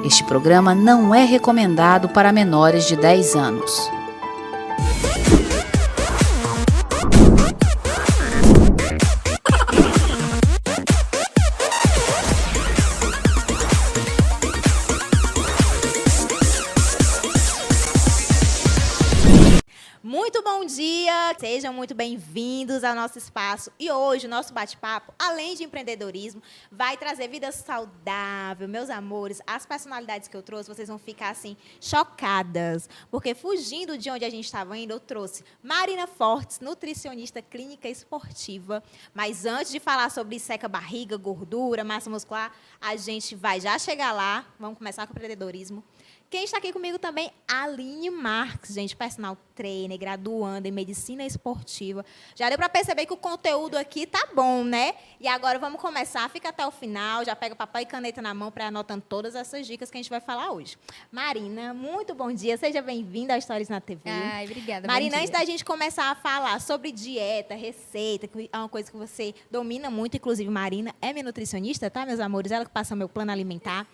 Este programa não é recomendado para menores de 10 anos. Muito bom dia, sejam muito bem-vindos ao nosso espaço. E hoje o nosso bate-papo, além de empreendedorismo, vai trazer vida saudável. Meus amores, as personalidades que eu trouxe, vocês vão ficar assim, chocadas. Porque fugindo de onde a gente estava indo, eu trouxe Marina Fortes, nutricionista clínica esportiva. Mas antes de falar sobre seca barriga, gordura, massa muscular, a gente vai já chegar lá. Vamos começar com o empreendedorismo. Quem está aqui comigo também, Aline Marques, gente, personal trainer, graduanda em medicina esportiva. Já deu para perceber que o conteúdo aqui tá bom, né? E agora vamos começar, fica até o final, já pega papel e caneta na mão para ir anotando todas essas dicas que a gente vai falar hoje. Marina, muito bom dia, seja bem-vinda ao Stories na TV. Ai, obrigada. Marina, antes da gente começar a falar sobre dieta, receita, que é uma coisa que você domina muito, inclusive Marina é minha nutricionista, tá, meus amores? Ela que passa meu plano alimentar.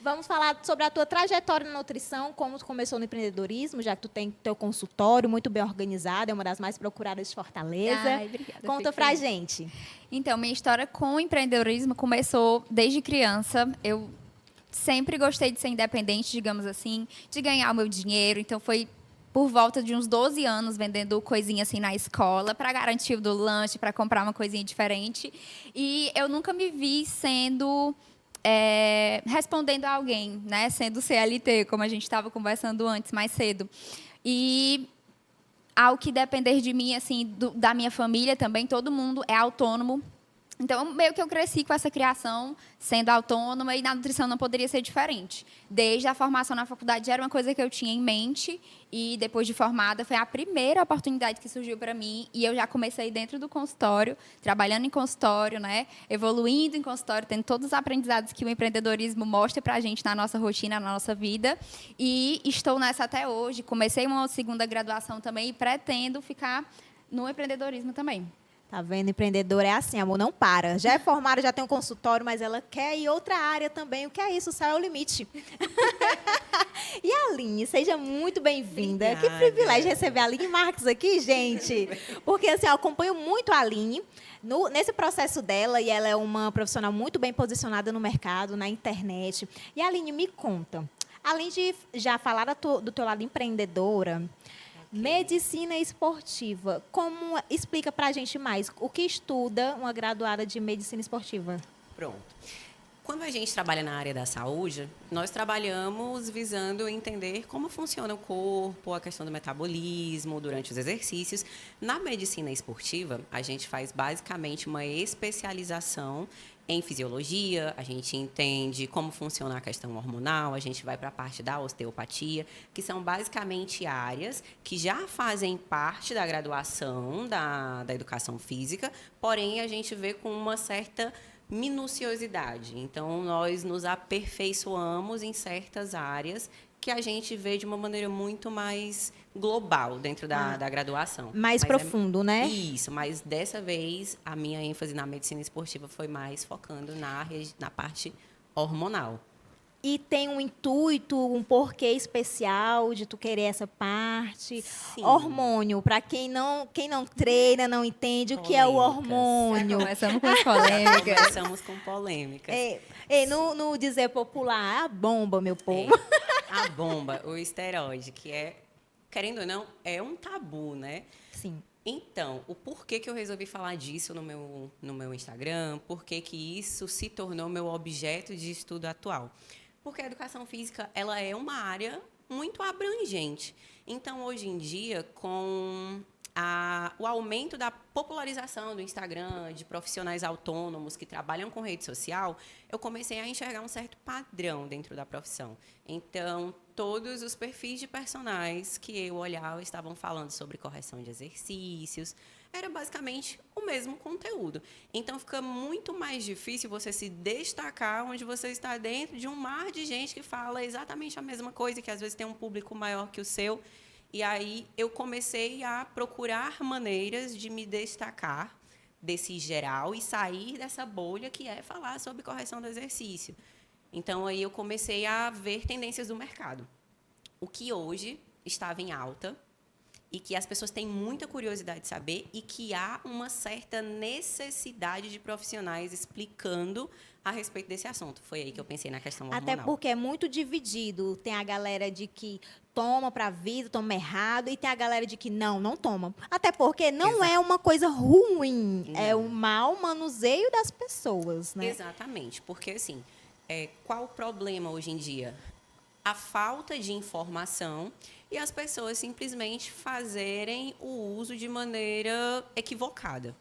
Vamos falar sobre a tua trajetória na nutrição, como tu começou no empreendedorismo, já que tu tem teu consultório muito bem organizado, é uma das mais procuradas de Fortaleza. Ai, obrigada. Conta pra gente. Então, minha história com o empreendedorismo começou desde criança. Eu sempre gostei de ser independente, digamos assim, de ganhar o meu dinheiro. Então, foi por volta de uns 12 anos vendendo coisinha assim na escola para garantir o do lanche, para comprar uma coisinha diferente. E eu nunca me vi sendo... respondendo a alguém, né? Sendo CLT, como a gente estava conversando antes, mais cedo. E ao que depender de mim, assim, da minha família também, todo mundo é autônomo. Então, meio que eu cresci com essa criação, sendo autônoma, e na nutrição não poderia ser diferente. Desde a formação na faculdade, era uma coisa que eu tinha em mente, e depois de formada, foi a primeira oportunidade que surgiu para mim, e eu já comecei dentro do consultório, trabalhando em consultório, né, evoluindo em consultório, tendo todos os aprendizados que o empreendedorismo mostra para a gente na nossa rotina, na nossa vida, e estou nessa até hoje. Comecei uma segunda graduação também, e pretendo ficar no empreendedorismo também. Tá vendo? Empreendedora é assim, amor, não para. Já é formada, já tem um consultório, mas ela quer ir outra área também. O que é isso? O céu é o limite. E a Aline, seja muito bem-vinda. Que privilégio receber a Aline Marques aqui, gente. Porque assim, eu acompanho muito a Aline nesse processo dela, e ela é uma profissional muito bem posicionada no mercado, na internet. E a Aline, me conta, além de já falar do teu lado empreendedora, medicina esportiva. Como explica para a gente mais o que estuda uma graduada de medicina esportiva? Pronto. Quando a gente trabalha na área da saúde, nós trabalhamos visando entender como funciona o corpo, a questão do metabolismo durante os exercícios. Na medicina esportiva, a gente faz basicamente uma especialização em fisiologia, a gente entende como funciona a questão hormonal, a gente vai para a parte da osteopatia, que são basicamente áreas que já fazem parte da graduação da educação física, porém a gente vê com uma certa minuciosidade. Então, nós nos aperfeiçoamos em certas áreas que a gente vê de uma maneira muito mais global dentro da graduação. Mais profundo, né? Isso, mas dessa vez a minha ênfase na medicina esportiva foi mais focando na parte hormonal. E tem um intuito, um porquê especial de tu querer essa parte? Sim. Hormônio, para quem não treina, não entende o que é o hormônio. Começamos com polêmica. Começamos com polêmicas. No dizer popular, a bomba, meu povo. A bomba, o esteroide, que é, querendo ou não, é um tabu, né? Sim. Então, o porquê que eu resolvi falar disso no meu Instagram, por que isso se tornou meu objeto de estudo atual? Porque a educação física, ela é uma área muito abrangente. Então, hoje em dia, com o aumento da popularização do Instagram, de profissionais autônomos que trabalham com rede social, eu comecei a enxergar um certo padrão dentro da profissão. Então, todos os perfis de personagens que eu olhava estavam falando sobre correção de exercícios. Era basicamente o mesmo conteúdo. Então, fica muito mais difícil você se destacar onde você está dentro de um mar de gente que fala exatamente a mesma coisa, que às vezes tem um público maior que o seu. E aí eu comecei a procurar maneiras de me destacar desse geral e sair dessa bolha que é falar sobre correção do exercício. Então, aí eu comecei a ver tendências do mercado. O que hoje estava em alta e que as pessoas têm muita curiosidade de saber e que há uma certa necessidade de profissionais explicando a respeito desse assunto. Foi aí que eu pensei na questão hormonal. Até porque é muito dividido. Tem a galera de que toma para a vida, toma errado, e tem a galera de que não toma. Até porque não é uma coisa ruim, é um mau manuseio das pessoas, né? Exatamente, porque assim, qual o problema hoje em dia? A falta de informação e as pessoas simplesmente fazerem o uso de maneira equivocada.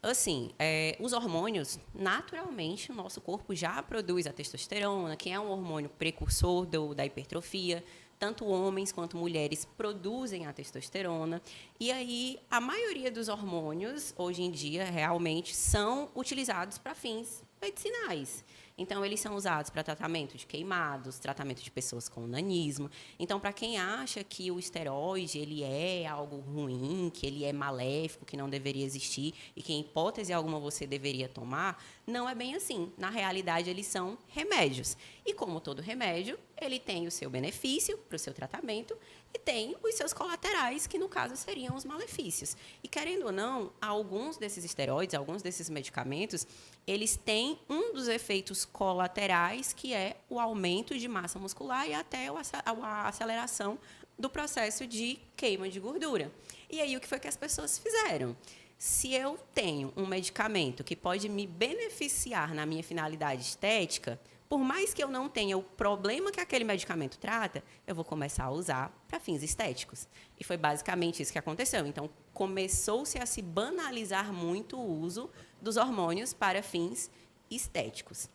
Assim, os hormônios, naturalmente, o nosso corpo já produz a testosterona, que é um hormônio precursor da hipertrofia. Tanto homens quanto mulheres produzem a testosterona. E aí, a maioria dos hormônios, hoje em dia, realmente são utilizados para fins medicinais. Então, eles são usados para tratamento de queimados, tratamento de pessoas com nanismo. Então, para quem acha que o esteroide ele é algo ruim, que ele é maléfico, que não deveria existir e que, em hipótese alguma, você deveria tomar, não é bem assim. Na realidade, eles são remédios. E, como todo remédio, ele tem o seu benefício para o seu tratamento e tem os seus colaterais, que, no caso, seriam os malefícios. E, querendo ou não, alguns desses esteroides, alguns desses medicamentos, eles têm um dos efeitos colaterais, que é o aumento de massa muscular e até a aceleração do processo de queima de gordura. E aí, o que foi que as pessoas fizeram? Se eu tenho um medicamento que pode me beneficiar na minha finalidade estética, por mais que eu não tenha o problema que aquele medicamento trata, eu vou começar a usar para fins estéticos. E foi basicamente isso que aconteceu. Então, começou-se a se banalizar muito o uso dos hormônios para fins estéticos.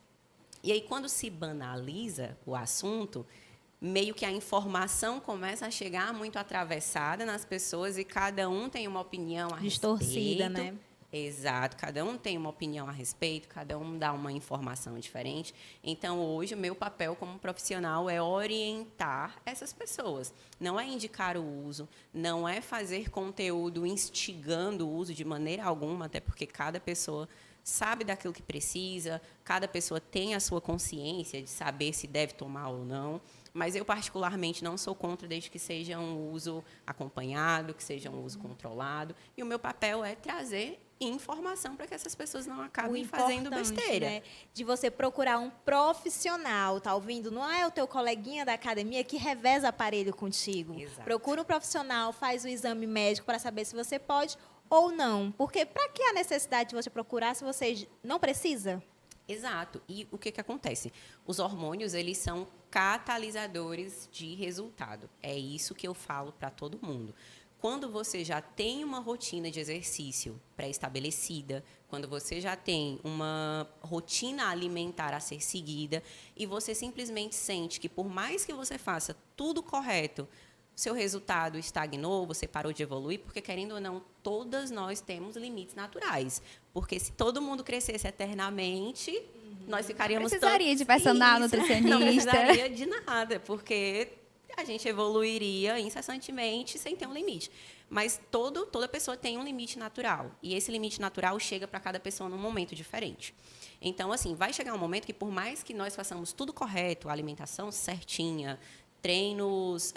E aí, quando se banaliza o assunto, meio que a informação começa a chegar muito atravessada nas pessoas e cada um tem uma opinião a distorcida, respeito. né? Exato, cada um tem uma opinião a respeito, cada um dá uma informação diferente. Então, hoje, o meu papel como profissional é orientar essas pessoas. Não é indicar o uso, não é fazer conteúdo instigando o uso de maneira alguma, até porque cada pessoa sabe daquilo que precisa, cada pessoa tem a sua consciência de saber se deve tomar ou não. Mas eu, particularmente, não sou contra desde que seja um uso acompanhado, que seja um uso controlado. E o meu papel é trazer informação para que essas pessoas não acabem fazendo besteira. Né? De você procurar um profissional, tá ouvindo? Não é o teu coleguinha da academia que reveza aparelho contigo. Exato. Procura um profissional, faz o exame médico para saber se você pode ou não. Porque para que a necessidade de você procurar se você não precisa? Exato. E o que acontece? Os hormônios, eles são catalisadores de resultado. É isso que eu falo para todo mundo. Quando você já tem uma rotina de exercício pré-estabelecida, quando você já tem uma rotina alimentar a ser seguida e você simplesmente sente que, por mais que você faça tudo correto, seu resultado estagnou, você parou de evoluir, porque, querendo ou não, todas nós temos limites naturais. Porque se todo mundo crescesse eternamente, nós ficaríamos... Não precisaria de personal nutricionista. Não precisaria de nada, porque a gente evoluiria incessantemente sem ter um limite. Mas toda pessoa tem um limite natural. E esse limite natural chega para cada pessoa num momento diferente. Então, assim, vai chegar um momento que, por mais que nós façamos tudo correto, a alimentação certinha, treinos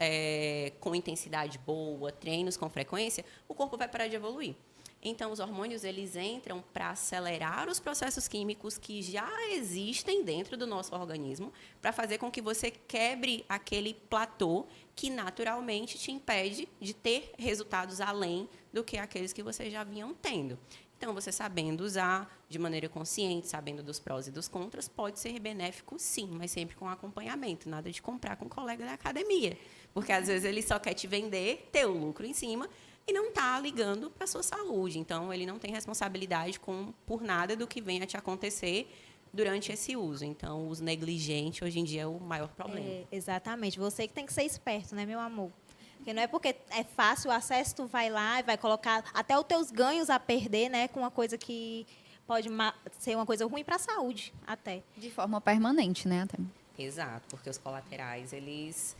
com intensidade boa, treinos com frequência, o corpo vai parar de evoluir. Então, os hormônios, eles entram para acelerar os processos químicos que já existem dentro do nosso organismo, para fazer com que você quebre aquele platô que naturalmente te impede de ter resultados além do que aqueles que você já vinham tendo. Então, você sabendo usar de maneira consciente, sabendo dos prós e dos contras, pode ser benéfico, sim, mas sempre com acompanhamento. Nada de comprar com um colega da academia. Porque, às vezes, ele só quer te vender, ter o lucro em cima, e não está ligando para a sua saúde. Então, ele não tem responsabilidade por nada do que venha a te acontecer durante esse uso. Então, o uso negligente, hoje em dia, é o maior problema. Exatamente. Você que tem que ser esperto, né, meu amor? Porque não é porque é fácil o acesso, tu vai lá e vai colocar até os teus ganhos a perder, né, com uma coisa que pode ser uma coisa ruim para a saúde, até. De forma permanente, né, até. Exato, porque os colaterais, eles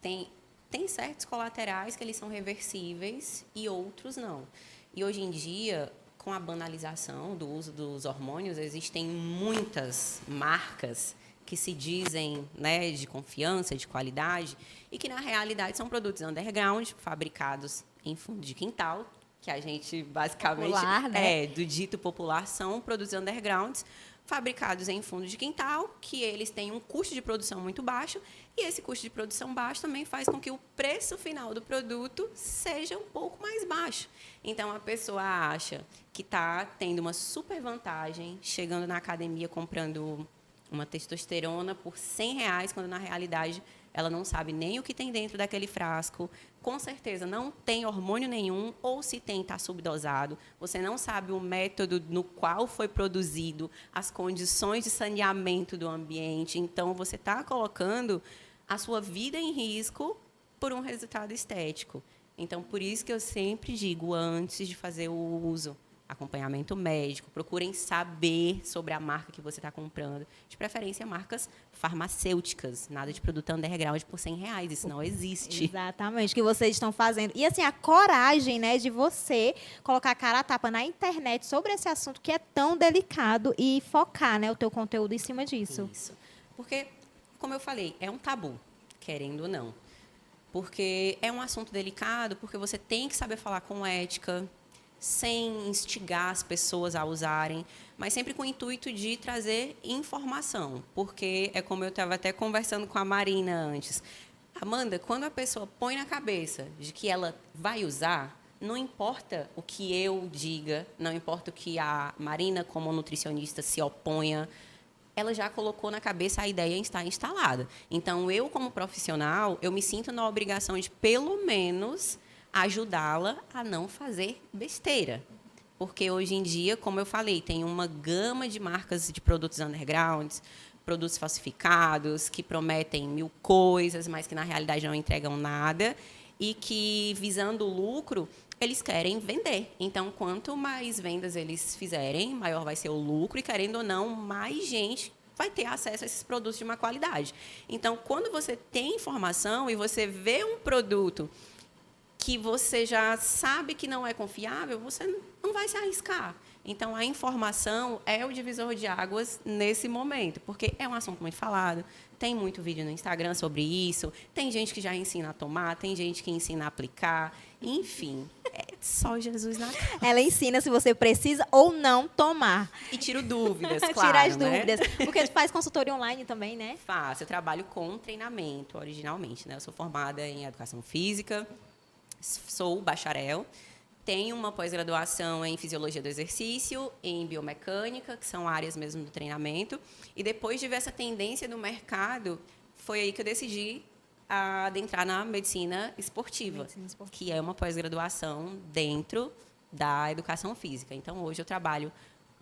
têm tem certos colaterais que eles são reversíveis e outros não. E hoje em dia, com a banalização do uso dos hormônios, existem muitas marcas que se dizem, né, de confiança, de qualidade, e que, na realidade, são produtos underground, fabricados em fundo de quintal, que a gente, basicamente, Popular, né? do dito popular, são produtos undergrounds, fabricados em fundo de quintal, que eles têm um custo de produção muito baixo, e esse custo de produção baixo também faz com que o preço final do produto seja um pouco mais baixo. Então, a pessoa acha que está tendo uma super vantagem, chegando na academia comprando uma testosterona por R$100, quando, na realidade, ela não sabe nem o que tem dentro daquele frasco, com certeza não tem hormônio nenhum, ou se tem, está subdosado. Você não sabe o método no qual foi produzido, as condições de saneamento do ambiente. Então, você está colocando a sua vida em risco por um resultado estético. Então, por isso que eu sempre digo, antes de fazer o uso, acompanhamento médico, procurem saber sobre a marca que você está comprando. De preferência, marcas farmacêuticas, nada de produto underground por R$100, isso não existe. Exatamente, o que vocês estão fazendo. E assim, a coragem, né, de você colocar a cara a tapa na internet sobre esse assunto que é tão delicado e focar, né, o teu conteúdo em cima disso. Isso. Porque, como eu falei, é um tabu, querendo ou não. Porque é um assunto delicado, porque você tem que saber falar com ética, sem instigar as pessoas a usarem, mas sempre com o intuito de trazer informação, porque é como eu estava até conversando com a Marina antes. Amanda, quando a pessoa põe na cabeça de que ela vai usar, não importa o que eu diga, não importa o que a Marina, como nutricionista, se oponha, ela já colocou na cabeça a ideia está instalada. Então, eu, como profissional, eu me sinto na obrigação de, pelo menos, ajudá-la a não fazer besteira. Porque, hoje em dia, como eu falei, tem uma gama de marcas de produtos undergrounds, produtos falsificados, que prometem 1000 coisas, mas que, na realidade, não entregam nada, e que, visando o lucro, eles querem vender. Então, quanto mais vendas eles fizerem, maior vai ser o lucro, e, querendo ou não, mais gente vai ter acesso a esses produtos de má qualidade. Então, quando você tem informação e você vê um produto que você já sabe que não é confiável, você não vai se arriscar. Então, a informação é o divisor de águas nesse momento, porque é um assunto muito falado, tem muito vídeo no Instagram sobre isso, tem gente que já ensina a tomar, tem gente que ensina a aplicar, enfim, é só Jesus na causa. Ela ensina se você precisa ou não tomar. E tiro dúvidas, claro, Tirar as né? dúvidas. Porque tu faz consultoria online também, né? Faço, eu trabalho com treinamento, originalmente, né? Eu sou formada em Educação Física, sou bacharel, tenho uma pós-graduação em Fisiologia do Exercício, em Biomecânica, que são áreas mesmo do treinamento. E depois de ver essa tendência no mercado, foi aí que eu decidi adentrar na medicina esportiva, que é uma pós-graduação dentro da Educação Física. Então, hoje eu trabalho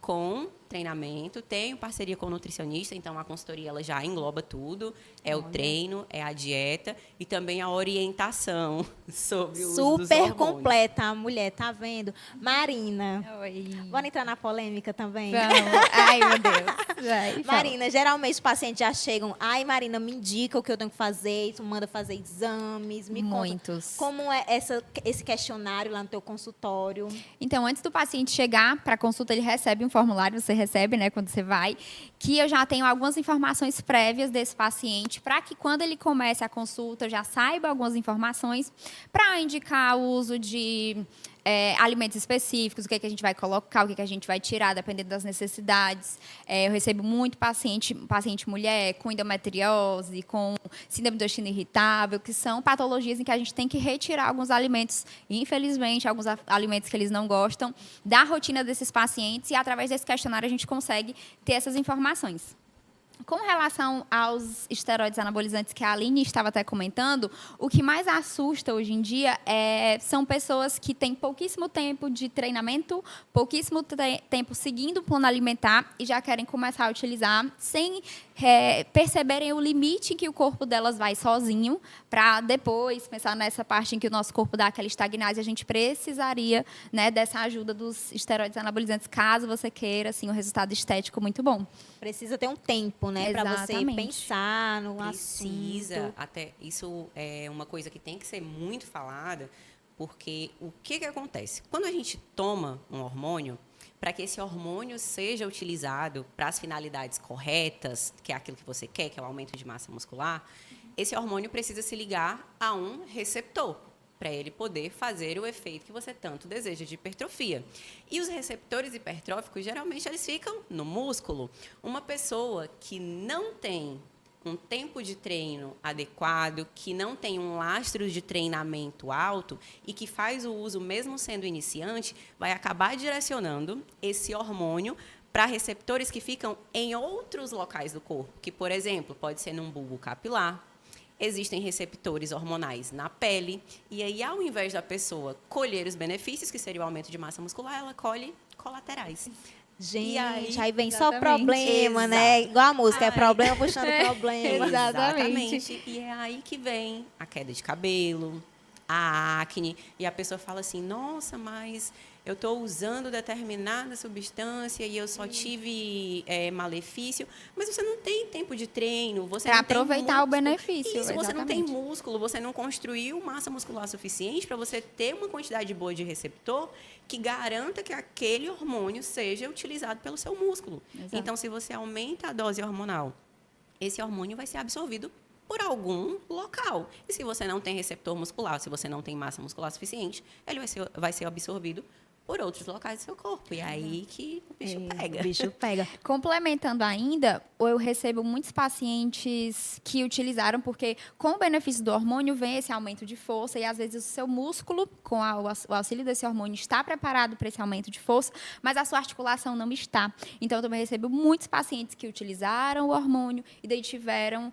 com treinamento, tenho parceria com o nutricionista, então a consultoria ela já engloba tudo, é o treino, é a dieta e também a orientação sobre o uso dos Super hormônios. completa a mulher, tá vendo? Marina, Oi. bora entrar na polêmica também? Vamos. Ai, meu Deus. Vai, fala. Marina, geralmente os pacientes já chegam, ai, Marina, me indica o que eu tenho que fazer, tu manda fazer exames, me conta. Muitos. Como é esse questionário lá no teu consultório? Então, antes do paciente chegar para a consulta, ele recebe um formulário, você recebe, né, quando você vai, que eu já tenho algumas informações prévias desse paciente, para que quando ele comece a consulta, eu já saiba algumas informações para indicar o uso de alimentos específicos, o que a gente vai colocar, o que a gente vai tirar, dependendo das necessidades. Eu recebo muito paciente mulher com endometriose, com síndrome do intestino irritável, que são patologias em que a gente tem que retirar alguns alimentos, infelizmente, alguns alimentos que eles não gostam, da rotina desses pacientes, e através desse questionário a gente consegue ter essas informações. Com relação aos esteroides anabolizantes que a Aline estava até comentando, o que mais assusta hoje em dia são pessoas que têm pouquíssimo tempo de treinamento, pouquíssimo tempo seguindo o plano alimentar e já querem começar a utilizar sem perceberem o limite em que o corpo delas vai sozinho, para depois pensar nessa parte em que o nosso corpo dá aquela estagnada, e a gente precisaria, né, dessa ajuda dos esteroides anabolizantes, caso você queira assim, um resultado estético muito bom. Precisa ter um tempo, tempo, né? Para você Exatamente. pensar no Precisa, assunto. até isso é uma coisa que tem que ser muito falada, porque o que acontece? Quando a gente toma um hormônio, para que esse hormônio seja utilizado para as finalidades corretas, que é aquilo que você quer, que é o aumento de massa muscular, esse hormônio precisa se ligar a um receptor, para ele poder fazer o efeito que você tanto deseja de hipertrofia. E os receptores hipertróficos, geralmente, eles ficam no músculo. Uma pessoa que não tem um tempo de treino adequado, que não tem um lastro de treinamento alto e que faz o uso, mesmo sendo iniciante, vai acabar direcionando esse hormônio para receptores que ficam em outros locais do corpo, que, por exemplo, pode ser num bulbo capilar. Existem receptores hormonais na pele, e aí, ao invés da pessoa colher os benefícios, que seria o aumento de massa muscular, ela colhe colaterais. Gente, E aí vem só Exatamente. problema, né? Igual a música, é problema puxando problema. Exatamente. E é aí que vem a queda de cabelo, a acne, e a pessoa fala assim, nossa, mas eu estou usando determinada substância e eu só tive malefício, mas você não tem tempo de treino, você Para não tem aproveitar o músculo. benefício. Isso, você não tem exatamente. músculo, você não construiu massa muscular suficiente para você ter uma quantidade boa de receptor que garanta que aquele hormônio seja utilizado pelo seu músculo. Exato. Então, se você aumenta a dose hormonal, esse hormônio vai ser absorvido por algum local. E se você não tem receptor muscular, se você não tem massa muscular suficiente, ele vai ser absorvido por outros locais do seu corpo. E é aí que o bicho pega. O bicho pega. Complementando ainda, eu recebo muitos pacientes que utilizaram, porque com o benefício do hormônio vem esse aumento de força e às vezes o seu músculo, com o auxílio desse hormônio, está preparado para esse aumento de força, mas a sua articulação não está. Então, eu também recebo muitos pacientes que utilizaram o hormônio e daí tiveram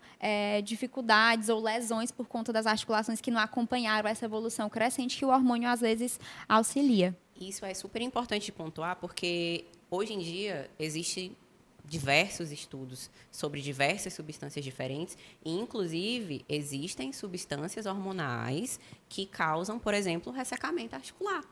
dificuldades ou lesões por conta das articulações que não acompanharam essa evolução crescente que o hormônio às vezes auxilia. Isso é super importante de pontuar, porque hoje em dia existem diversos estudos sobre diversas substâncias diferentes e, inclusive, existem substâncias hormonais que causam, por exemplo, ressecamento articular.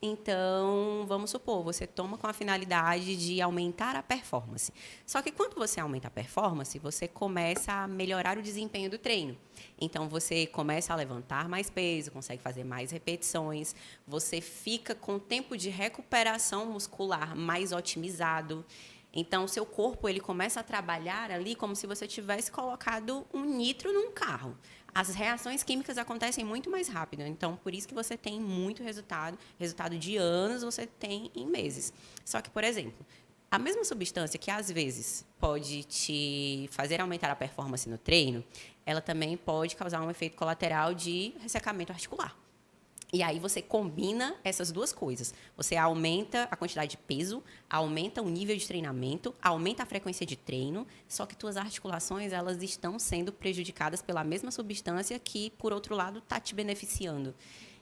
Então, vamos supor, você toma com a finalidade de aumentar a performance. Só que quando você aumenta a performance, você começa a melhorar o desempenho do treino. Então, você começa a levantar mais peso, consegue fazer mais repetições, você fica com o tempo de recuperação muscular mais otimizado. Então, o seu corpo ele começa a trabalhar ali como se você tivesse colocado um nitro num carro. As reações químicas acontecem muito mais rápido. Então, por isso que você tem muito resultado. Resultado de anos você tem em meses. Só que, por exemplo, a mesma substância que, às vezes, pode te fazer aumentar a performance no treino, ela também pode causar um efeito colateral de ressecamento articular. E aí você combina essas duas coisas. Você aumenta a quantidade de peso, aumenta o nível de treinamento, aumenta a frequência de treino, só que tuas articulações elas estão sendo prejudicadas pela mesma substância que, por outro lado, está te beneficiando.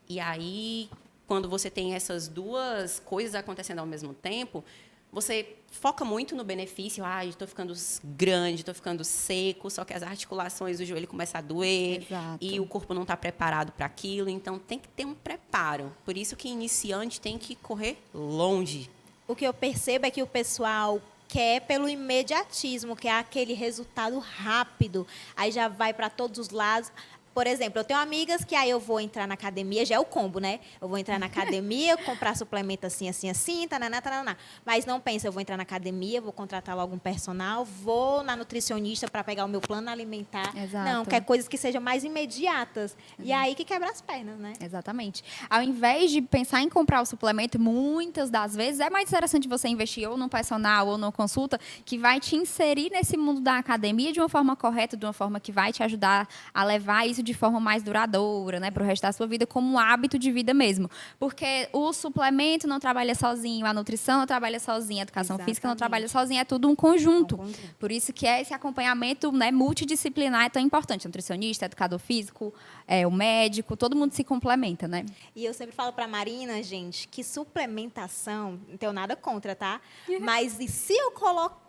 E aí, quando você tem essas duas coisas acontecendo ao mesmo tempo, você foca muito no benefício, estou ficando grande, estou ficando seco, só que as articulações do joelho começam a doer. Exato. E o corpo não está preparado para aquilo, então tem que ter um preparo. Por isso que iniciante tem que correr longe. O que eu percebo é que o pessoal quer pelo imediatismo, que é aquele resultado rápido. Aí já vai para todos os lados. Por exemplo, eu tenho amigas que aí eu vou entrar na academia, já é o combo, né? Eu vou entrar na academia, comprar suplemento assim, assim, assim, tananá, tananá. Mas não pensa, eu vou entrar na academia, vou contratar logo um personal, vou na nutricionista para pegar o meu plano alimentar. Exato. Não, quer coisas que sejam mais imediatas. E aí que quebra as pernas, né? Exatamente. Ao invés de pensar em comprar o suplemento, muitas das vezes é mais interessante você investir ou num personal ou numa consulta que vai te inserir nesse mundo da academia de uma forma correta, de uma forma que vai te ajudar a levar isso de forma mais duradoura, né, para o resto da sua vida, como um hábito de vida mesmo. Porque o suplemento não trabalha sozinho, a nutrição não trabalha sozinha, a educação física não trabalha sozinha, é tudo um conjunto. Por isso que esse acompanhamento, né, multidisciplinar é tão importante. O nutricionista, educador físico, o médico, todo mundo se complementa, né? E eu sempre falo para Marina, gente, que suplementação, não tenho nada contra, tá? Mas e se eu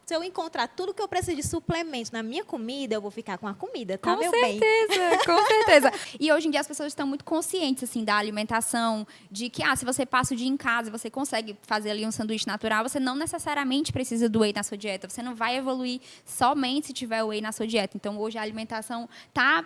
Se eu encontrar tudo que eu preciso de suplemento na minha comida, eu vou ficar com a comida, tá, Com meu bem? certeza, com certeza. E hoje em dia as pessoas estão muito conscientes, assim, da alimentação, de que, se você passa o dia em casa e você consegue fazer ali um sanduíche natural, você não necessariamente precisa do whey na sua dieta. Você não vai evoluir somente se tiver whey na sua dieta. Então, hoje a alimentação está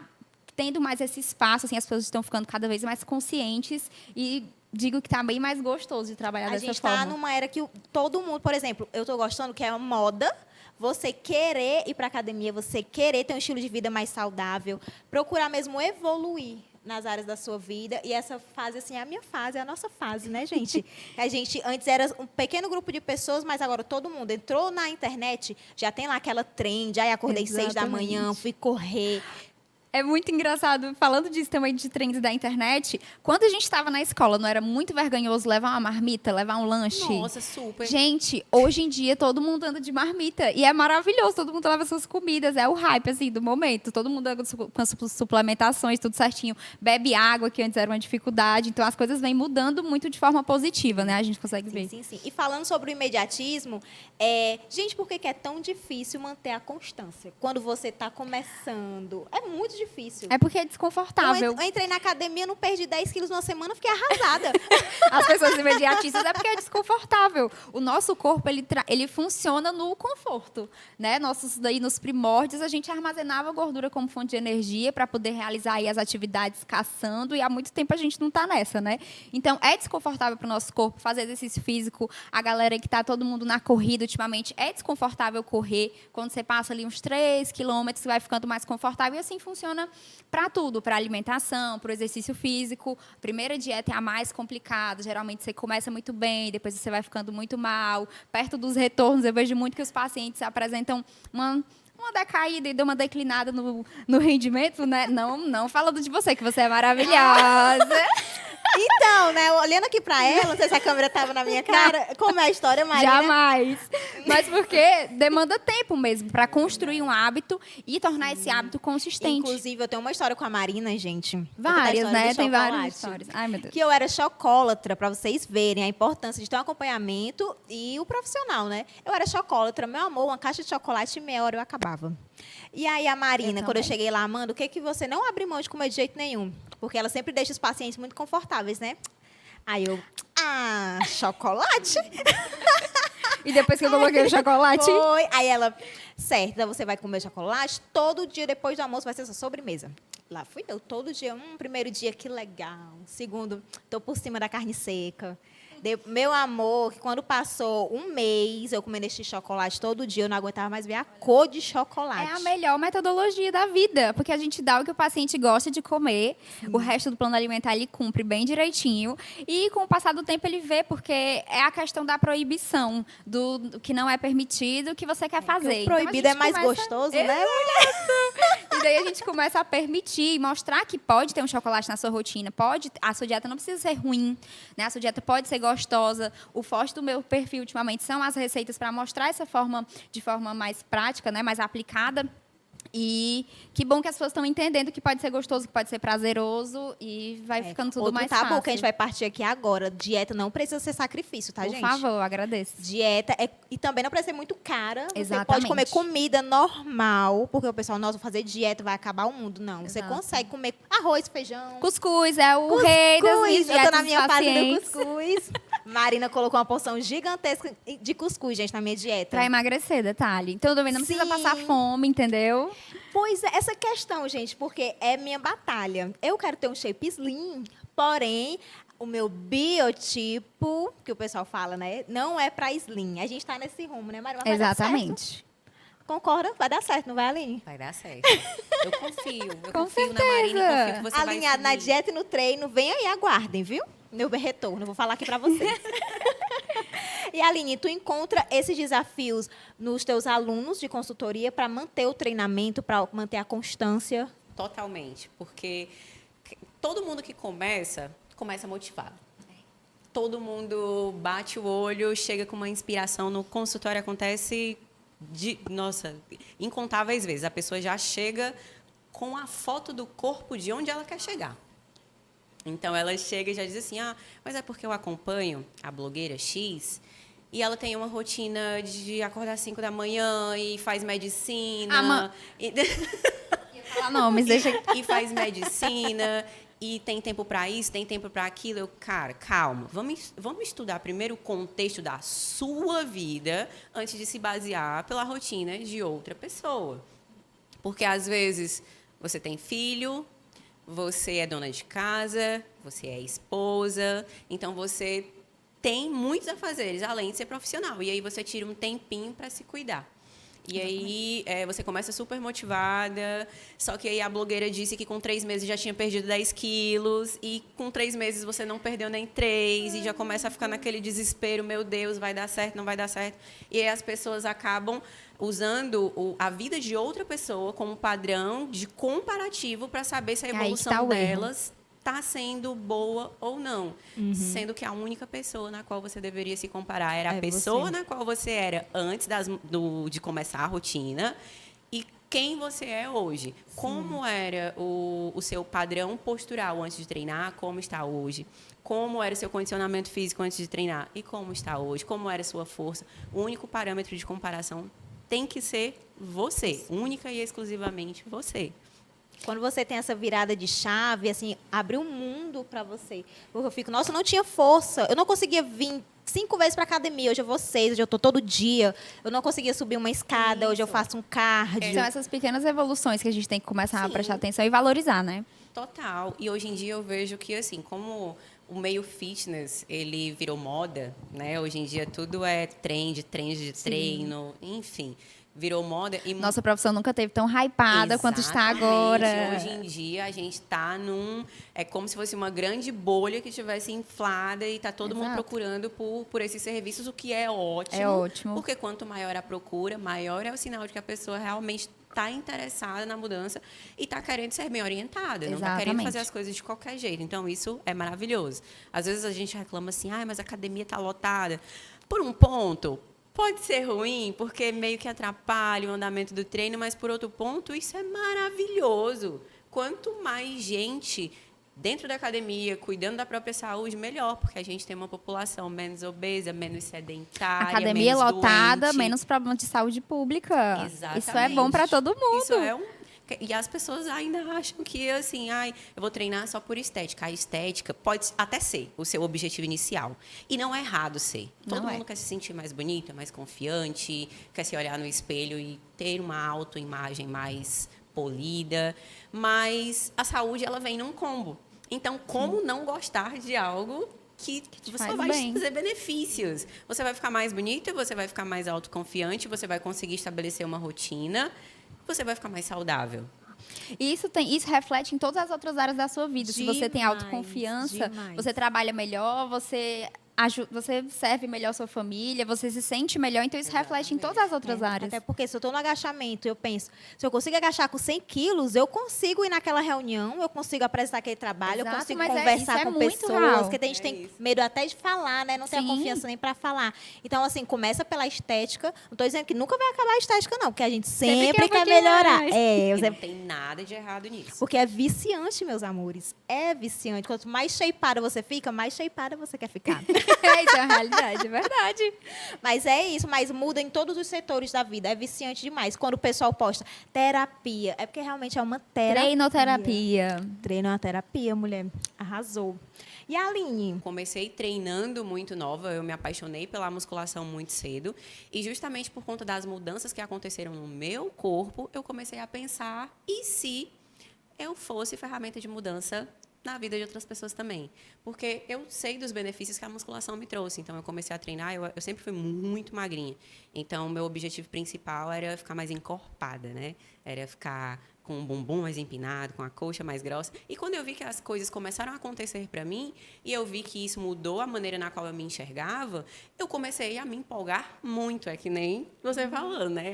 tendo mais esse espaço, assim, as pessoas estão ficando cada vez mais conscientes e digo que está bem mais gostoso de trabalhar dessa A gente forma. está numa era que todo mundo, por exemplo, eu estou gostando que é uma moda, você querer ir para academia, você querer ter um estilo de vida mais saudável, procurar mesmo evoluir nas áreas da sua vida. E essa fase, assim, é a minha fase, é a nossa fase, né, gente? A gente antes era um pequeno grupo de pessoas, mas agora todo mundo entrou na internet, já tem lá aquela trend, aí acordei 6 da manhã, fui correr. É muito engraçado, falando disso também de trends da internet, quando a gente estava na escola, não era muito vergonhoso levar uma marmita, levar um lanche? Nossa, super. Gente, hoje em dia todo mundo anda de marmita e é maravilhoso, todo mundo leva suas comidas, é o hype, assim, do momento. Todo mundo anda com as suplementações, tudo certinho, bebe água, que antes era uma dificuldade. Então, as coisas vêm mudando muito de forma positiva, né? A gente consegue ver. Sim, sim. E falando sobre o imediatismo, gente, por que é tão difícil manter a constância? Quando você está começando, é muito difícil. É porque é desconfortável. Eu entrei na academia, não perdi 10 quilos numa semana, fiquei arrasada. As pessoas imediatistas é porque é desconfortável. O nosso corpo, ele funciona no conforto, né? Daí, nos primórdios, a gente armazenava gordura como fonte de energia para poder realizar aí as atividades caçando, e há muito tempo a gente não está nessa, né? Então, é desconfortável para o nosso corpo fazer exercício físico. A galera que está todo mundo na corrida ultimamente, é desconfortável correr. Quando você passa ali uns 3 quilômetros, você vai ficando mais confortável, e assim funciona para tudo, para alimentação, para o exercício físico. A primeira dieta é a mais complicada. Geralmente você começa muito bem, depois você vai ficando muito mal. Perto dos retornos, eu vejo muito que os pacientes apresentam uma decaída e uma declinada no rendimento, né? Não falando de você, que você é maravilhosa. Então, né, olhando aqui pra ela, não sei se a câmera tava na minha cara, como é a história, Marina? Jamais. Mas porque demanda tempo mesmo para construir um hábito e tornar esse hábito consistente. Inclusive, eu tenho uma história com a Marina, gente. Várias, né? Tem várias chocolate. histórias. Ai, meu Deus. Que eu era chocólatra, pra vocês verem a importância de ter um acompanhamento e o profissional, né? Eu era chocólatra, meu amor, uma caixa de chocolate, em meia hora eu acabava. E aí a Marina, quando eu cheguei lá, Amanda, o que você não abre mão de comer de jeito nenhum? Porque ela sempre deixa os pacientes muito confortáveis, né? Aí eu, chocolate? E depois que eu coloquei o chocolate? Foi. Aí ela, certo, então você vai comer chocolate, todo dia depois do almoço vai ser sua sobremesa. Lá fui eu, todo dia, primeiro dia, que legal. Segundo, tô por cima da carne seca. Meu amor, que quando passou um mês eu comendo este chocolate todo dia, eu não aguentava mais ver a cor de chocolate. É a melhor metodologia da vida, porque a gente dá o que o paciente gosta de comer, o resto do plano alimentar ele cumpre bem direitinho, e com o passar do tempo ele vê, porque é a questão da proibição, do que não é permitido, que você quer fazer. O proibido é mais gostoso, né, mulher? E daí a gente começa a permitir, mostrar que pode ter um chocolate na sua rotina, a sua dieta não precisa ser ruim, né? A sua dieta pode ser gostosa. O forte do meu perfil ultimamente são as receitas para mostrar essa forma de forma mais prática, né? Mais aplicada. E que bom que as pessoas estão entendendo que pode ser gostoso, que pode ser prazeroso, e vai ficando tudo mais fácil. Outro tabu que a gente vai partir aqui agora. Dieta não precisa ser sacrifício, tá, gente? Por favor, eu agradeço. Dieta e também não precisa ser muito cara. Você Exatamente. pode comer comida normal, porque o pessoal, nossa, vou fazer dieta, vai acabar o mundo. Não, você Exato. consegue comer arroz, feijão. Cuscuz é o rei das minhas Eu tô na dietas minha dos fase do pacientes. cuscuz. Marina colocou uma porção gigantesca de cuscuz, gente, na minha dieta. Pra emagrecer, detalhe. Então, também não precisa Sim. passar fome, entendeu? Pois é, essa questão, gente, porque é minha batalha. Eu quero ter um shape slim, porém, o meu biotipo, que o pessoal fala, né, não é pra slim. A gente tá nesse rumo, né, Marina? Mas vai dar certo. Exatamente. Concorda? Vai dar certo, não vai, Aline? Vai dar certo. Eu confio. Eu Com confio na Marina e confio que você Alinhado vai na dieta e no treino, vem aí, aguardem, viu? Meu retorno, vou falar aqui pra vocês. E, Aline, tu encontra esses desafios nos teus alunos de consultoria para manter o treinamento, para manter a constância? Totalmente, porque todo mundo que começa motivado. Todo mundo bate o olho, chega com uma inspiração. No consultório acontece, incontáveis vezes. A pessoa já chega com a foto do corpo de onde ela quer chegar. Então, ela chega e já diz assim, mas é porque eu acompanho a blogueira X e ela tem uma rotina de acordar às 5 da manhã e faz medicina. Falar nomes, deixa... E faz medicina, e tem tempo para isso, tem tempo para aquilo. Eu, cara, calma, vamos estudar primeiro o contexto da sua vida antes de se basear pela rotina de outra pessoa. Porque, às vezes, você tem filho, você é dona de casa, você é esposa, então você tem muitos afazeres, além de ser profissional. E aí você tira um tempinho para se cuidar. E aí você começa super motivada, só que aí a blogueira disse que com 3 meses já tinha perdido 10 quilos, e com 3 meses você não perdeu nem 3, e já começa a ficar naquele desespero, meu Deus, vai dar certo, não vai dar certo. E aí as pessoas acabam usando a vida de outra pessoa como padrão de comparativo para saber se a evolução delas está sendo boa ou não. Sendo que a única pessoa na qual você deveria se comparar era a pessoa na qual você era antes de começar a rotina e quem você é hoje. Sim. Como era o seu padrão postural antes de treinar, como está hoje. Como era o seu condicionamento físico antes de treinar e como está hoje. Como era a sua força. O único parâmetro de comparação tem que ser você. Única e exclusivamente você. Quando você tem essa virada de chave, assim, abre um mundo para você. Porque eu fico, nossa, eu não tinha força. Eu não conseguia vir 5 vezes para academia. Hoje eu vou 6, hoje eu tô todo dia. Eu não conseguia subir uma escada, hoje eu faço um cardio. São essas pequenas evoluções que a gente tem que começar a prestar atenção e valorizar, né? Total. E hoje em dia eu vejo que, assim, como o meio fitness, ele virou moda, né? Hoje em dia tudo é trend de treino, enfim. Virou moda. E nossa profissão nunca teve tão hypada quanto está agora. Hoje em dia, a gente está num... É como se fosse uma grande bolha que estivesse inflada e está todo mundo procurando por esses serviços, o que é ótimo. É ótimo. Porque quanto maior a procura, maior é o sinal de que a pessoa realmente está interessada na mudança e está querendo ser bem orientada. Não está querendo fazer as coisas de qualquer jeito. Então, isso é maravilhoso. Às vezes, a gente reclama assim, mas a academia está lotada. Por um ponto... Pode ser ruim, porque meio que atrapalha o andamento do treino, mas, por outro ponto, isso é maravilhoso. Quanto mais gente dentro da academia, cuidando da própria saúde, melhor, porque a gente tem uma população menos obesa, menos sedentária, academia menos lotada, doente. Menos problemas de saúde pública. Exatamente. Isso é bom para todo mundo. Isso é E as pessoas ainda acham que, assim, eu vou treinar só por estética. A estética pode até ser o seu objetivo inicial. E não é errado ser. Todo mundo quer se sentir mais bonita, mais confiante, quer se olhar no espelho e ter uma autoimagem mais polida. Mas a saúde, ela vem num combo. Então, como não gostar de algo que você vai trazer benefícios? Você vai ficar mais bonita, você vai ficar mais autoconfiante, você vai conseguir estabelecer uma rotina, você vai ficar mais saudável. Isso reflete em todas as outras áreas da sua vida. Se você tem autoconfiança, você trabalha melhor, você serve melhor a sua família, você se sente melhor, então isso reflete em todas as outras áreas. Até porque se eu estou no agachamento, eu penso, se eu consigo agachar com 100 quilos, eu consigo ir naquela reunião, eu consigo apresentar aquele trabalho, eu consigo conversar com pessoas, porque a gente tem medo até de falar, né? Não tem a confiança nem para falar. Então, assim, começa pela estética. Não estou dizendo que nunca vai acabar a estética, não, porque a gente sempre quer melhorar. Não tem nada de errado nisso. Porque é viciante, meus amores. É viciante. Quanto mais shapeada você fica, mais shapeada você quer ficar. Isso é a realidade, é verdade. Mas é isso, mas muda em todos os setores da vida. É viciante demais. Quando o pessoal posta terapia, é porque realmente é uma terapia. Treinoterapia. Treino é uma terapia, mulher. Arrasou. E a Aline? Comecei treinando muito nova, eu me apaixonei pela musculação muito cedo. E justamente por conta das mudanças que aconteceram no meu corpo, eu comecei a pensar, e se eu fosse ferramenta de mudança na vida de outras pessoas também? Porque eu sei dos benefícios que a musculação me trouxe. Então, eu comecei a treinar, eu sempre fui muito magrinha. Então, o meu objetivo principal era ficar mais encorpada, né? Era ficar com o bumbum mais empinado, com a coxa mais grossa. E quando eu vi que as coisas começaram a acontecer para mim, e eu vi que isso mudou a maneira na qual eu me enxergava, eu comecei a me empolgar muito. É que nem você falando, né?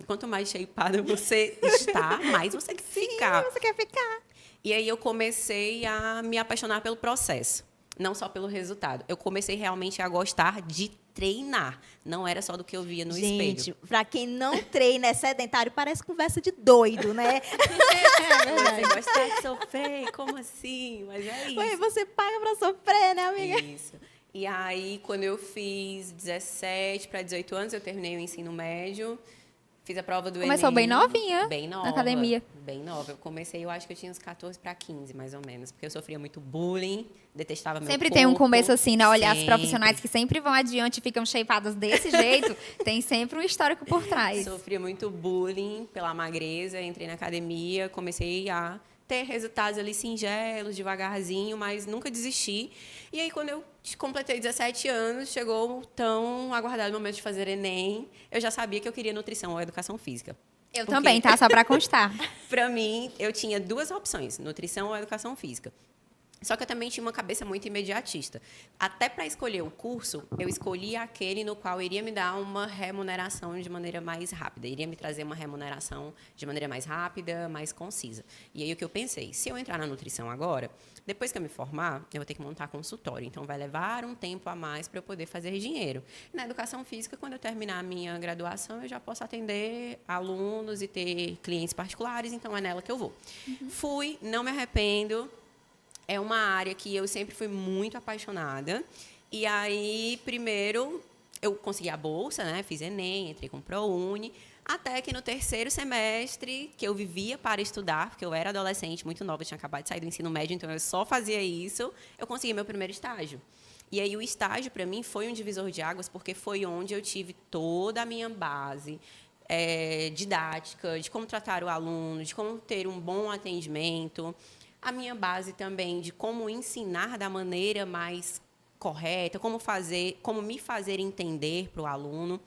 Quanto mais shapeada você está, mais você quer ficar. Sim, você quer ficar. E aí eu comecei a me apaixonar pelo processo, não só pelo resultado. Eu comecei realmente a gostar de treinar. Não era só do que eu via no espelho. Gente, pra quem não treina, é sedentário, parece conversa de doido, né? Você gosta de sofrer? Como assim? Mas é isso. Você paga pra sofrer, né, amiga? Isso. E aí, quando eu fiz 17 para 18 anos, eu terminei o ensino médio, fiz a prova do Começou Enem. bem novinha, Bem nova. na academia. Bem nova. Eu comecei, eu acho que eu tinha uns 14 para 15, mais ou menos. Porque eu sofria muito bullying, detestava meu Sempre corpo. tem um começo assim, né? Olhar as Sempre. profissionais que sempre vão adiante e ficam shapeadas desse jeito, tem sempre um histórico por trás. Sofria muito bullying pela magreza, entrei na academia, comecei a ter resultados ali singelos, devagarzinho, mas nunca desisti. E aí, quando eu completei 17 anos, chegou o tão aguardado momento de fazer Enem. Eu já sabia que eu queria nutrição ou educação física. Eu Porque, também, tá? Só pra constar. Para mim, eu tinha duas opções, nutrição ou educação física. Só que eu também tinha uma cabeça muito imediatista. Até para escolher o curso, eu escolhi aquele no qual iria me dar uma remuneração de maneira mais rápida. Iria me trazer uma remuneração de maneira mais rápida, mais concisa. E aí o que eu pensei, se eu entrar na nutrição agora, depois que eu me formar, eu vou ter que montar consultório. Então, vai levar um tempo a mais para eu poder fazer dinheiro. Na educação física, quando eu terminar a minha graduação, eu já posso atender alunos e ter clientes particulares, então é nela que eu vou. Fui, não me arrependo. É uma área que eu sempre fui muito apaixonada. E aí, primeiro, eu consegui a bolsa, né? Fiz Enem, entrei com o ProUni. Até que no terceiro semestre, que eu vivia para estudar, porque eu era adolescente, muito nova, eu tinha acabado de sair do ensino médio, então eu só fazia isso, eu consegui meu primeiro estágio. E aí o estágio, para mim, foi um divisor de águas, porque foi onde eu tive toda a minha base didática, de como tratar o aluno, de como ter um bom atendimento, a minha base também de como ensinar da maneira mais correta, como me fazer entender para o aluno.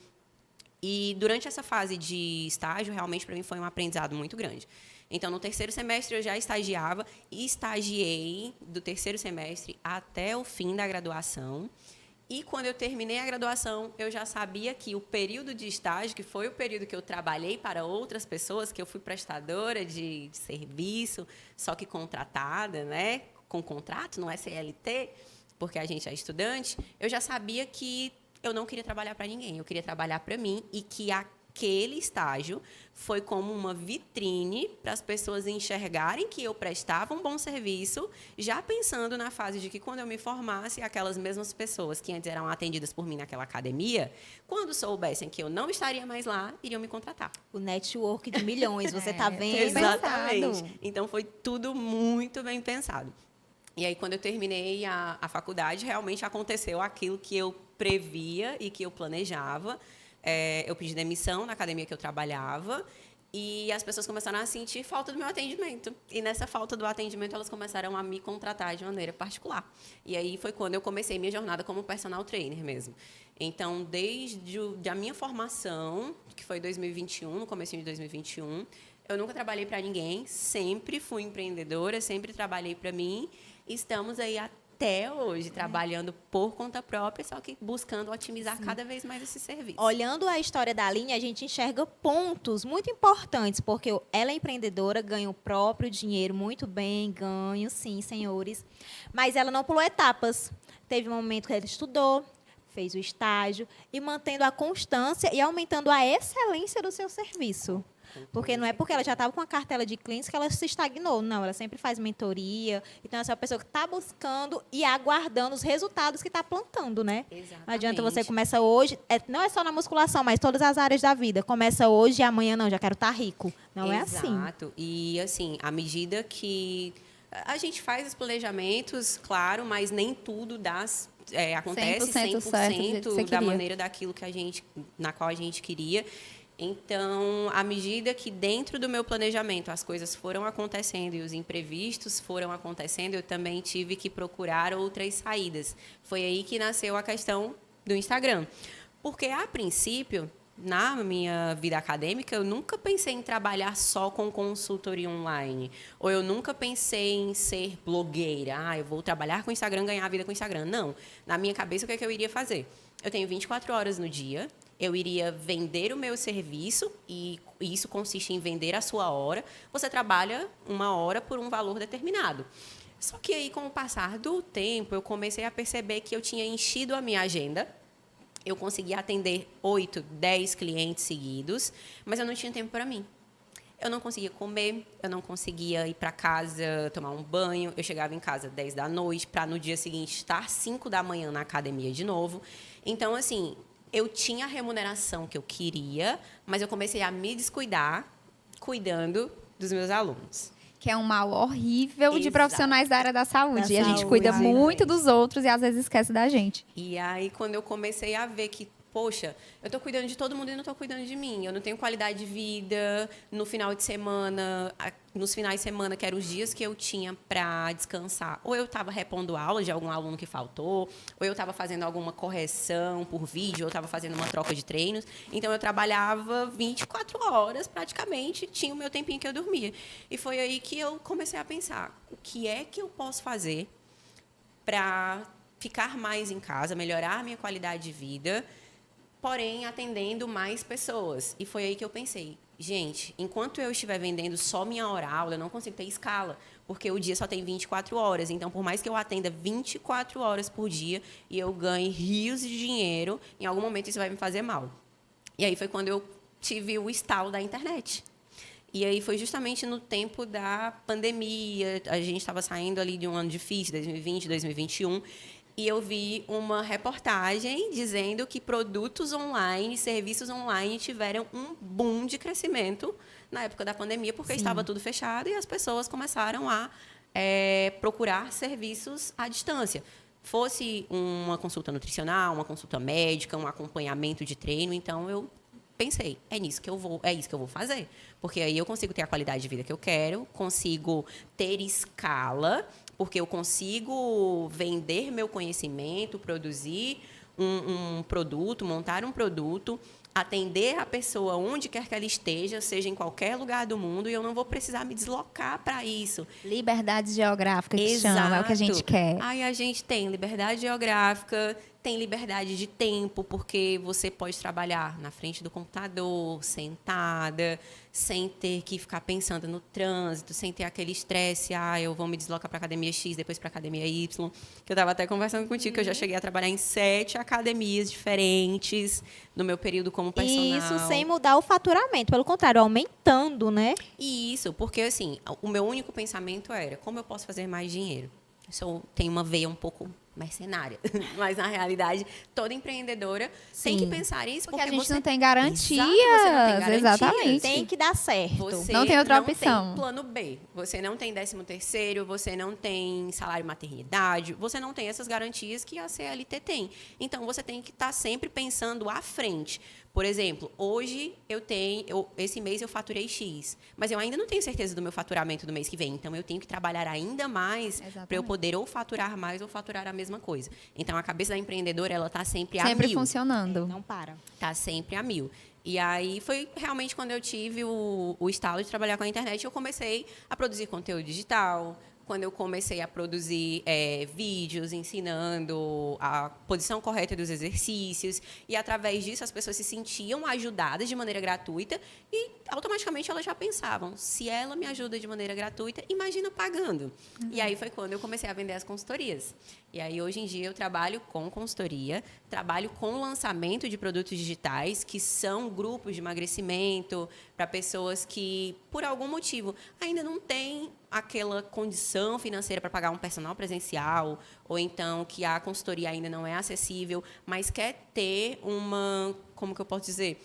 E durante essa fase de estágio, realmente, para mim, foi um aprendizado muito grande. Então, no terceiro semestre, eu já estagiava e estagiei do terceiro semestre até o fim da graduação. E, quando eu terminei a graduação, eu já sabia que o período de estágio, que foi o período que eu trabalhei para outras pessoas, que eu fui prestadora de serviço, só que contratada, né, com contrato, não é CLT, porque a gente é estudante, eu já sabia que eu não queria trabalhar para ninguém, eu queria trabalhar para mim e que aquele estágio foi como uma vitrine para as pessoas enxergarem que eu prestava um bom serviço, já pensando na fase de que quando eu me formasse, aquelas mesmas pessoas que antes eram atendidas por mim naquela academia, quando soubessem que eu não estaria mais lá, iriam me contratar. O network de milhões, você tá vendo? Exatamente. Então, foi tudo muito bem pensado. E aí, quando eu terminei a faculdade, realmente aconteceu aquilo que eu previa e que eu planejava. Eu pedi demissão na academia que eu trabalhava e as pessoas começaram a sentir falta do meu atendimento. E nessa falta do atendimento, elas começaram a me contratar de maneira particular. E aí foi quando eu comecei minha jornada como personal trainer mesmo. Então, desde a minha formação, que foi em 2021, no começo de 2021, eu nunca trabalhei para ninguém, sempre fui empreendedora, sempre trabalhei para mim. Estamos aí até hoje, trabalhando por conta própria, só que buscando otimizar cada vez mais esse serviço. Olhando a história da Aline, a gente enxerga pontos muito importantes, porque ela é empreendedora, ganha o próprio dinheiro muito bem, ganho, sim, senhores. Mas ela não pulou etapas. Teve um momento que ela estudou, fez o estágio, e mantendo a constância e aumentando a excelência do seu serviço. Porque não é porque ela já estava com uma cartela de clientes que ela se estagnou. Não, ela sempre faz mentoria. Então, essa é uma pessoa que está buscando e aguardando os resultados que está plantando, né? Exatamente. Não adianta você começa hoje, não é só na musculação, mas todas as áreas da vida. Começa hoje e amanhã não, já quero estar rico. Não é assim. Exato. E, assim, à medida que a gente faz os planejamentos, claro, mas nem tudo acontece 100% certo, do jeito que você da queria. maneira daquilo na qual a gente queria. Então, à medida que dentro do meu planejamento as coisas foram acontecendo e os imprevistos foram acontecendo, eu também tive que procurar outras saídas. Foi aí que nasceu a questão do Instagram. Porque, a princípio, na minha vida acadêmica, eu nunca pensei em trabalhar só com consultoria online. Ou eu nunca pensei em ser blogueira. Eu vou trabalhar com o Instagram, ganhar a vida com o Instagram. Não. Na minha cabeça, o que é que eu iria fazer? Eu tenho 24 horas no dia. Eu iria vender o meu serviço, e isso consiste em vender a sua hora. Você trabalha 1 hora por um valor determinado. Só que aí, com o passar do tempo, eu comecei a perceber que eu tinha enchido a minha agenda. Eu conseguia atender 8, 10 clientes seguidos, mas eu não tinha tempo para mim. eu não conseguia comer, eu não conseguia ir para casa tomar um banho. Eu chegava em casa 10 da noite para no dia seguinte estar 5 da manhã na academia de novo. Então, assim, eu tinha a remuneração que eu queria, mas eu comecei a me descuidar cuidando dos meus alunos. Que é um mal horrível de Exato. profissionais da área da saúde. Da E a gente saúde, cuida muito exatamente. dos outros e às vezes esquece da gente. E aí, quando eu comecei a ver que, poxa, eu estou cuidando de todo mundo e não estou cuidando de mim. Eu não tenho qualidade de vida no final de semana. Nos finais de semana, que eram os dias que eu tinha para descansar. Ou eu estava repondo aula de algum aluno que faltou, ou eu estava fazendo alguma correção por vídeo, ou eu estava fazendo uma troca de treinos. Então, eu trabalhava 24 horas, praticamente, tinha o meu tempinho que eu dormia. E foi aí que eu comecei a pensar, o que é que eu posso fazer para ficar mais em casa, melhorar a minha qualidade de vida, porém atendendo mais pessoas. E foi aí que eu pensei, gente, enquanto eu estiver vendendo só minha hora-aula, eu não consigo ter escala, porque o dia só tem 24 horas. Então, por mais que eu atenda 24 horas por dia e eu ganhe rios de dinheiro, em algum momento isso vai me fazer mal. E aí foi quando eu tive o estalo da internet. E aí foi justamente no tempo da pandemia, a gente estava saindo ali de um ano difícil, 2020, 2021, e eu vi uma reportagem dizendo que produtos online, serviços online tiveram um boom de crescimento na época da pandemia, porque estava tudo fechado e as pessoas começaram a procurar serviços à distância. Fosse uma consulta nutricional, uma consulta médica, um acompanhamento de treino, então eu pensei, é isso que eu vou fazer, porque aí eu consigo ter a qualidade de vida que eu quero, consigo ter escala, porque eu consigo vender meu conhecimento, produzir um produto, montar um produto, atender a pessoa onde quer que ela esteja, seja em qualquer lugar do mundo, e eu não vou precisar me deslocar para isso. Liberdade geográfica que chama, é o que a gente quer. Aí a gente tem liberdade geográfica, tem liberdade de tempo, porque você pode trabalhar na frente do computador, sentada, sem ter que ficar pensando no trânsito, sem ter aquele estresse, eu vou me deslocar para a academia X, depois para a academia Y. Que eu estava até conversando contigo, que eu já cheguei a trabalhar em 7 academias diferentes no meu período como personal. E isso sem mudar o faturamento, pelo contrário, aumentando, né? Isso, porque assim, o meu único pensamento era, como eu posso fazer mais dinheiro? Eu tenho uma veia um pouco mercenária, mas na realidade toda empreendedora tem que pensar isso, Porque a gente você não tem garantias. Exato, você não tem garantias. Exatamente. Tem que dar certo. Você Não tem outra não opção. tem plano B, você não tem 13º, você não tem salário maternidade, você não tem essas garantias que a CLT tem. Então você tem que estar sempre pensando à frente. Por exemplo, hoje esse mês eu faturei X, mas eu ainda não tenho certeza do meu faturamento do mês que vem. Então eu tenho que trabalhar ainda mais para eu poder ou faturar mais ou faturar a mesma coisa. Então a cabeça da empreendedora, ela está sempre a mil. Sempre funcionando. Não para. Está sempre a 1000. E aí foi realmente quando eu tive o estalo de trabalhar com a internet, eu comecei a produzir conteúdo digital, quando eu comecei a produzir vídeos ensinando a posição correta dos exercícios, e através disso as pessoas se sentiam ajudadas de maneira gratuita e automaticamente elas já pensavam, se ela me ajuda de maneira gratuita, imagina pagando. E aí foi quando eu comecei a vender as consultorias. E aí hoje em dia eu trabalho com consultoria, trabalho com lançamento de produtos digitais, que são grupos de emagrecimento para pessoas que, por algum motivo, ainda não têm aquela condição financeira para pagar um personal presencial, ou então que a consultoria ainda não é acessível, mas quer ter como que eu posso dizer?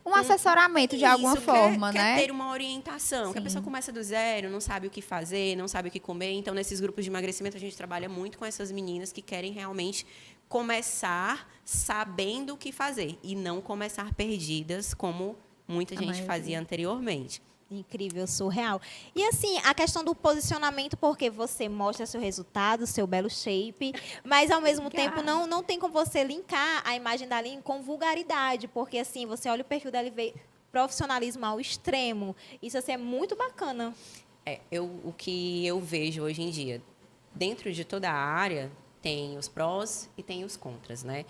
Um assessoramento de alguma forma, né? Quer ter uma orientação, que a pessoa começa do zero, não sabe o que fazer, não sabe o que comer. Então, nesses grupos de emagrecimento, a gente trabalha muito com essas meninas que querem realmente começar sabendo o que fazer e não começar perdidas, como muita gente fazia anteriormente. Incrível, surreal. E assim, a questão do posicionamento, porque você mostra seu resultado, seu belo shape, mas ao mesmo tempo não tem como você linkar a imagem da Aline com vulgaridade, porque assim, você olha o perfil dela e vê profissionalismo ao extremo. Isso assim, é muito bacana. O que eu vejo hoje em dia, dentro de toda a área, tem os prós e tem os contras, né?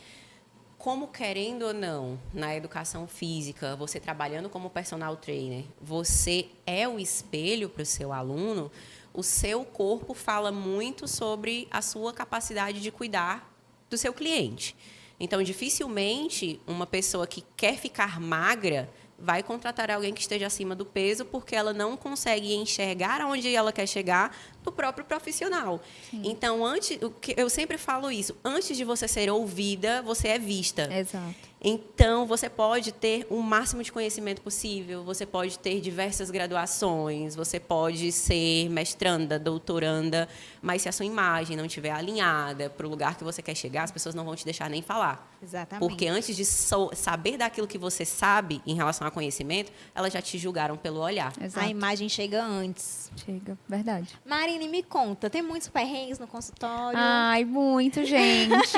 Como, querendo ou não, na educação física, você trabalhando como personal trainer, você é o espelho para o seu aluno, o seu corpo fala muito sobre a sua capacidade de cuidar do seu cliente. Então, dificilmente, uma pessoa que quer ficar magra vai contratar alguém que esteja acima do peso porque ela não consegue enxergar aonde ela quer chegar do próprio profissional. Então, eu sempre falo isso, antes de você ser ouvida, você é vista. Exato. Então, você pode ter o máximo de conhecimento possível, você pode ter diversas graduações, você pode ser mestranda, doutoranda, mas se a sua imagem não estiver alinhada para o lugar que você quer chegar, as pessoas não vão te deixar nem falar. Exatamente. Porque antes de saber daquilo que você sabe em relação a conhecimento, elas já te julgaram pelo olhar. Exato. A imagem chega antes. Chega, verdade. Marina, me conta, tem muitos perrengues no consultório? Ai, muito, gente.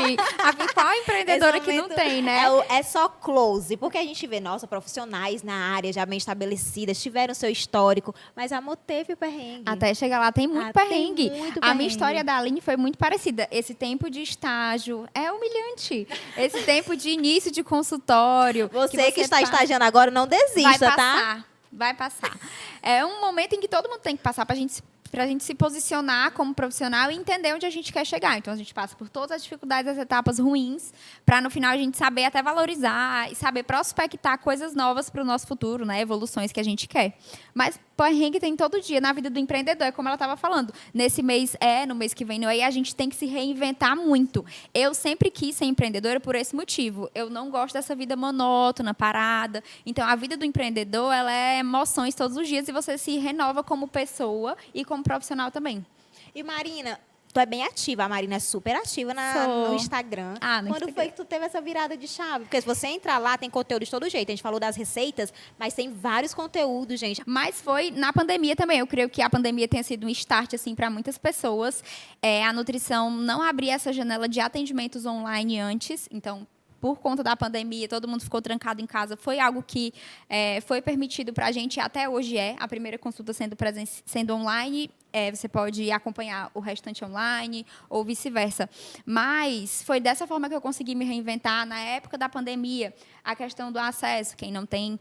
Qual empreendedora Esse que não momento tem, né? É só close, porque a gente vê, nossa, profissionais na área já bem estabelecidas, tiveram seu histórico, mas amor, teve perrengue. Até chegar lá tem muito perrengue. Tem muito A minha perrengue. história da Aline foi muito parecida. Esse tempo de estágio é humilhante. Esse tempo de início de consultório. Você que está passa- estagiando agora, não vai desista, tá? passar. Vai passar. É um momento em que todo mundo tem que passar pra gente se posicionar como profissional e entender onde a gente quer chegar. Então, a gente passa por todas as dificuldades, as etapas ruins, para no final a gente saber até valorizar e saber prospectar coisas novas para o nosso futuro, né? Evoluções que a gente quer. Mas perrengue tem todo dia na vida do empreendedor, é como ela estava falando. Nesse mês no mês que vem não é, e a gente tem que se reinventar muito. Eu sempre quis ser empreendedora por esse motivo. Eu não gosto dessa vida monótona, parada. Então, a vida do empreendedor, ela é emoções todos os dias e você se renova como pessoa e como profissional também. E Marina, tu é bem ativa, a Marina é super ativa Sou. no Instagram. No Quando Instagram. foi que tu teve essa virada de chave? Porque se você entrar lá, tem conteúdo de todo jeito. A gente falou das receitas, mas tem vários conteúdos, gente. Mas foi na pandemia também. Eu creio que a pandemia tenha sido um start assim para muitas pessoas. A nutrição não abria essa janela de atendimentos online antes, então por conta da pandemia, todo mundo ficou trancado em casa. Foi algo que foi permitido para a gente, até hoje a primeira consulta sendo online. Você pode acompanhar o restante online ou vice-versa. Mas foi dessa forma que eu consegui me reinventar na época da pandemia. A questão do acesso, quem não tem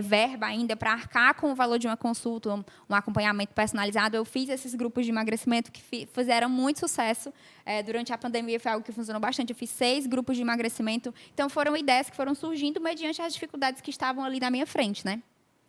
verba ainda para arcar com o valor de uma consulta, um acompanhamento personalizado, eu fiz esses grupos de emagrecimento que fizeram muito sucesso. Durante a pandemia foi algo que funcionou bastante. Eu fiz 6 grupos de emagrecimento. Então, foram ideias que foram surgindo mediante as dificuldades que estavam ali na minha frente, né?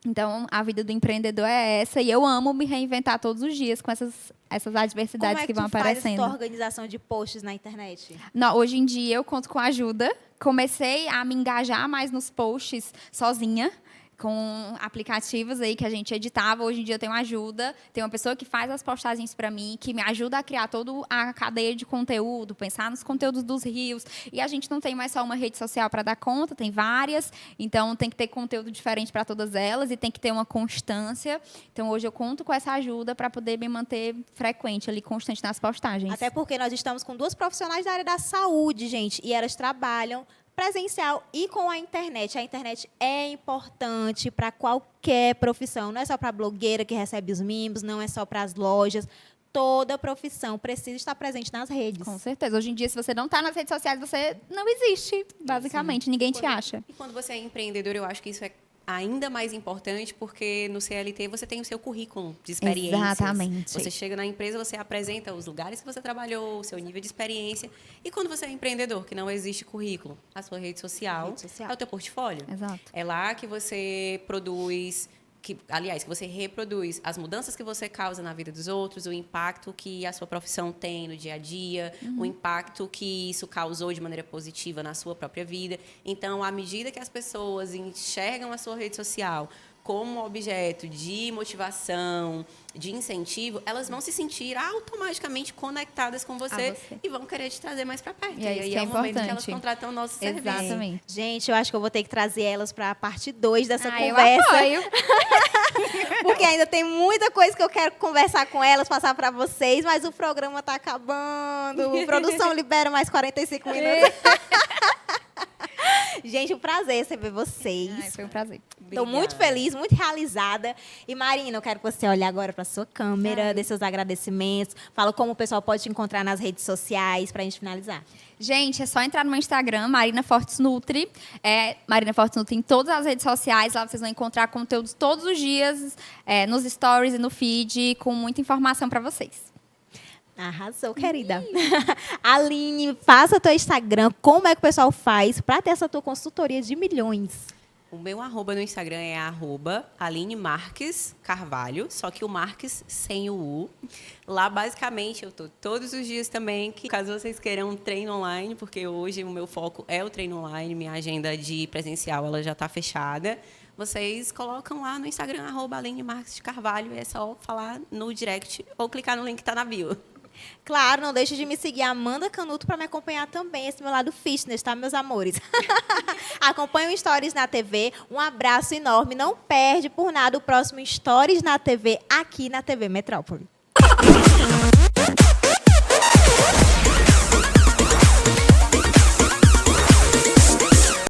Então, a vida do empreendedor é essa, e eu amo me reinventar todos os dias com essas adversidades Como é que vão tu faz aparecendo. essa tua organização de posts na internet? Não, hoje em dia, eu conto com ajuda. Comecei a me engajar mais nos posts sozinha, com aplicativos aí que a gente editava. Hoje em dia eu tenho ajuda, tem uma pessoa que faz as postagens para mim, que me ajuda a criar toda a cadeia de conteúdo, pensar nos conteúdos dos reels. E a gente não tem mais só uma rede social para dar conta, tem várias, então tem que ter conteúdo diferente para todas elas e tem que ter uma constância. Então hoje eu conto com essa ajuda para poder me manter frequente ali, constante nas postagens. Até porque nós estamos com 2 profissionais da área da saúde, gente, e elas trabalham presencial e com a internet. A internet é importante para qualquer profissão, não é só para a blogueira que recebe os mimos, não é só para as lojas. Toda profissão precisa estar presente nas redes. Com certeza. Hoje em dia, se você não está nas redes sociais, você não existe, basicamente. Ninguém te acha. E quando você é empreendedor, eu acho que isso é ainda mais importante, porque no CLT você tem o seu currículo de experiências. Exatamente. Você chega na empresa, você apresenta os lugares que você trabalhou, o seu nível de experiência. E quando você é empreendedor, que não existe currículo, a sua rede social é o teu portfólio. Exato. É lá que você produz, que você reproduz as mudanças que você causa na vida dos outros, o impacto que a sua profissão tem no dia a dia, o impacto que isso causou de maneira positiva na sua própria vida. Então, à medida que as pessoas enxergam a sua rede social como objeto de motivação, de incentivo, elas vão se sentir automaticamente conectadas com você e vão querer te trazer mais para perto. E aí é o momento que elas contratam o nosso serviço. Exatamente. Gente, eu acho que eu vou ter que trazer elas para a parte 2 dessa Eu conversa. apoio. Porque ainda tem muita coisa que eu quero conversar com elas, passar para vocês, mas o programa está acabando. Produção libera mais 45 minutos. Gente, um prazer receber vocês. Foi um prazer. Estou muito feliz, muito realizada. E, Marina, eu quero que você olhe agora para a sua câmera, dê seus agradecimentos. Fala como o pessoal pode te encontrar nas redes sociais para a gente finalizar. Gente, é só entrar no meu Instagram, Marina Fortes Nutri. Marina Fortes Nutri em todas as redes sociais. Lá vocês vão encontrar conteúdos todos os dias, nos stories e no feed, com muita informação para vocês. Arrasou, querida. Aline, passa teu Instagram. Como é que o pessoal faz para ter essa tua consultoria de milhões? O meu arroba no Instagram é arroba Aline Marques Carvalho, só que o Marques sem o U. Lá, basicamente, eu estou todos os dias também, que caso vocês queiram um treino online, porque hoje o meu foco é o treino online, minha agenda de presencial ela já está fechada. Vocês colocam lá no Instagram, arroba Aline Marques de Carvalho, e é só falar no direct ou clicar no link que está na bio. Claro, não deixe de me seguir, Amanda Canuto, para me acompanhar também, esse meu lado fitness, tá, meus amores? Acompanhe o Stories na TV. Um abraço enorme. Não perde por nada o próximo Stories na TV, aqui na TV Metrópole.